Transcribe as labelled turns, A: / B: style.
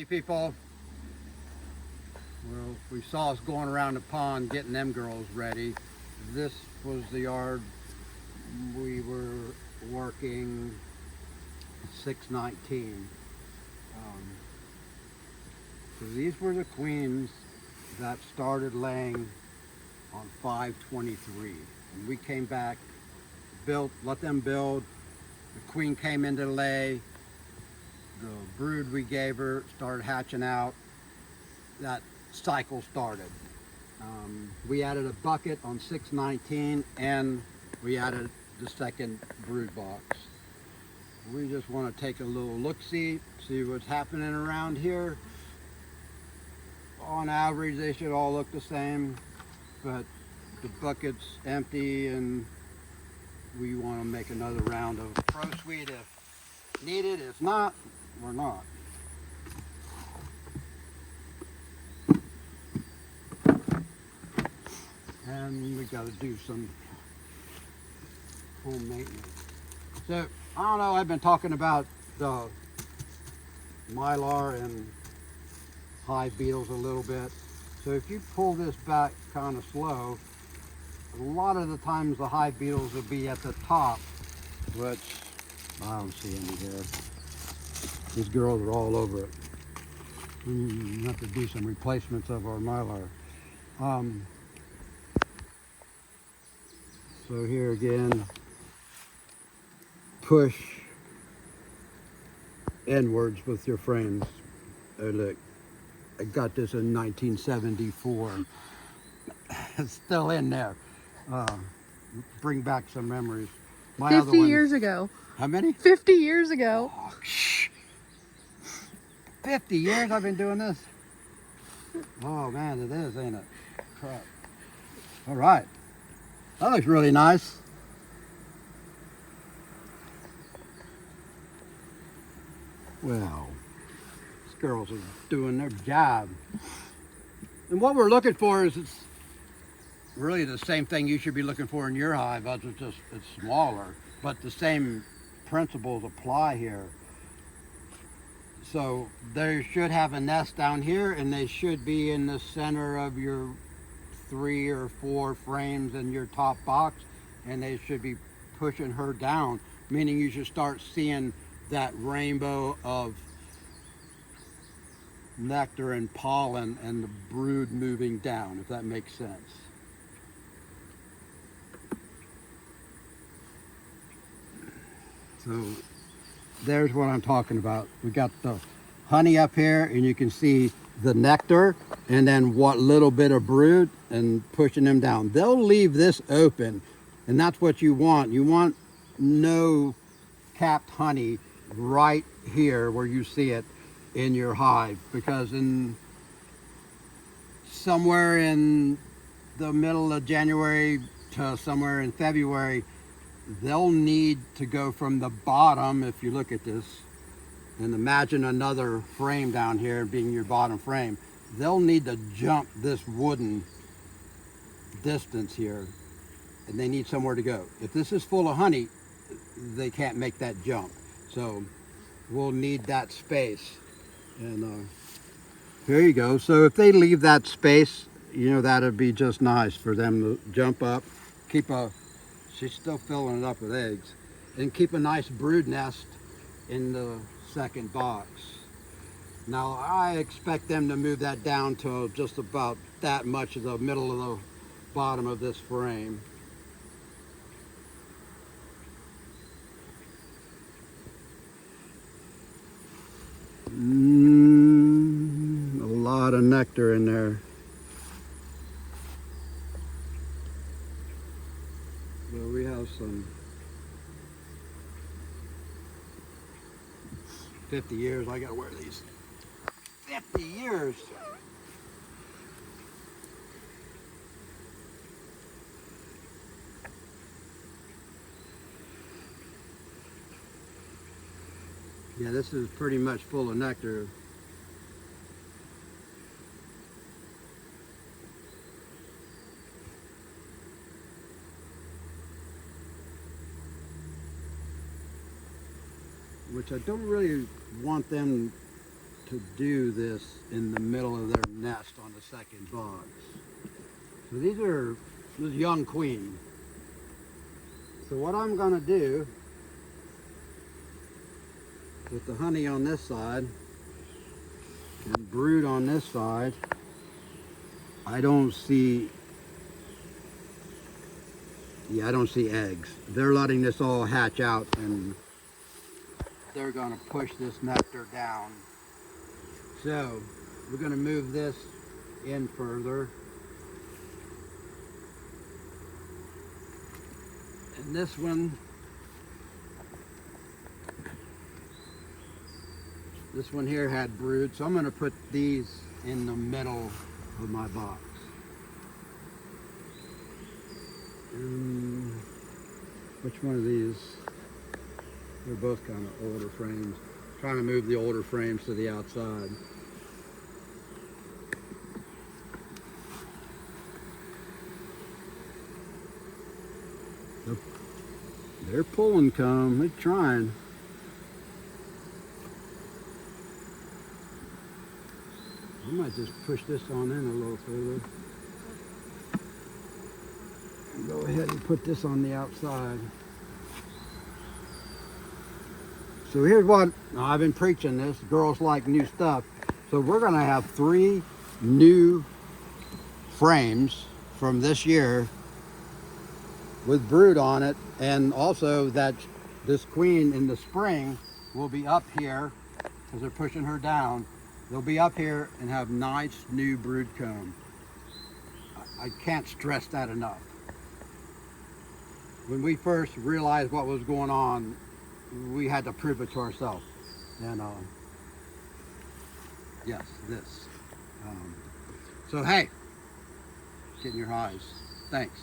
A: People, well, we saw us going around the pond getting them girls ready. This was the yard we were working 619. So these were the queens that started laying on 523. And we came back, let them build. The queen came into lay. The brood we gave her started hatching out. That cycle started. We added a bucket on 619 and we added the second brood box. We just want to take a little look-see, see what's happening around here. On average, they should all look the same, but the bucket's empty and we want to make another round of Pro Sweet if needed. If not, we're not. And we got to do some home maintenance. So, I don't know, I've been talking about the mylar and hive beetles a little bit. So if you pull this back kind of slow, a lot of the times the hive beetles will be at the top, which I don't see any here. These girls are all over it. We have to do some replacements of our mylar. So here again, push inwards with your frames. Oh look, I got this in 1974. It's still in there. Bring back some memories.
B: My 50 years ago.
A: How many?
B: 50 years ago.
A: Oh, 50 years I've been doing this? Oh man, it is, ain't it? Crap. All right. That looks really nice. Well, these girls are doing their job. And what we're looking for is it's really the same thing you should be looking for in your hive, it's smaller, but the same principles apply here. So they should have a nest down here and they should be in the center of your 3 or 4 frames in your top box, and they should be pushing her down, meaning you should start seeing that rainbow of nectar and pollen and the brood moving down, if that makes sense. So there's what I'm talking about. We got the honey up here and you can see the nectar and then what little bit of brood and pushing them down. They'll leave this open and that's what you want. You want no capped honey right here where you see it in your hive, because in somewhere in the middle of January to somewhere in February, they'll need to go from the bottom, if you look at this, and imagine another frame down here being your bottom frame, they'll need to jump this wooden distance here, and they need somewhere to go. If this is full of honey, they can't make that jump. So we'll need that space. And here you go. So if they leave that space, you know, that'd be just nice for them to jump up, she's still filling it up with eggs, and keep a nice brood nest in the second box. Now I expect them to move that down to just about that much of the middle of the bottom of this frame. A lot of nectar in there. So we have some 50 years. I gotta wear these. 50 years. Yeah, this is pretty much full of nectar. Which I don't really want them to do this in the middle of their nest on the second box. So this is young queen. So what I'm gonna do with the honey on this side and brood on this side, I don't see eggs. They're letting this all hatch out and they're gonna push this nectar down. So we're gonna move this in further. And this one here had brood, so I'm gonna put these in the middle of my box. And which one of these? They're both kind of older frames. Trying to move the older frames to the outside. They're pulling comb. They're trying. I might just push this on in a little further. And go ahead and put this on the outside. So here's what, I've been preaching this, girls like new stuff. So we're gonna have 3 new frames from this year with brood on it, and also that this queen in the spring will be up here because they're pushing her down. They'll be up here and have nice new brood comb. I can't stress that enough. When we first realized what was going on, we had to prove it to ourselves. And yes, this. So hey, get in your hives. Thanks.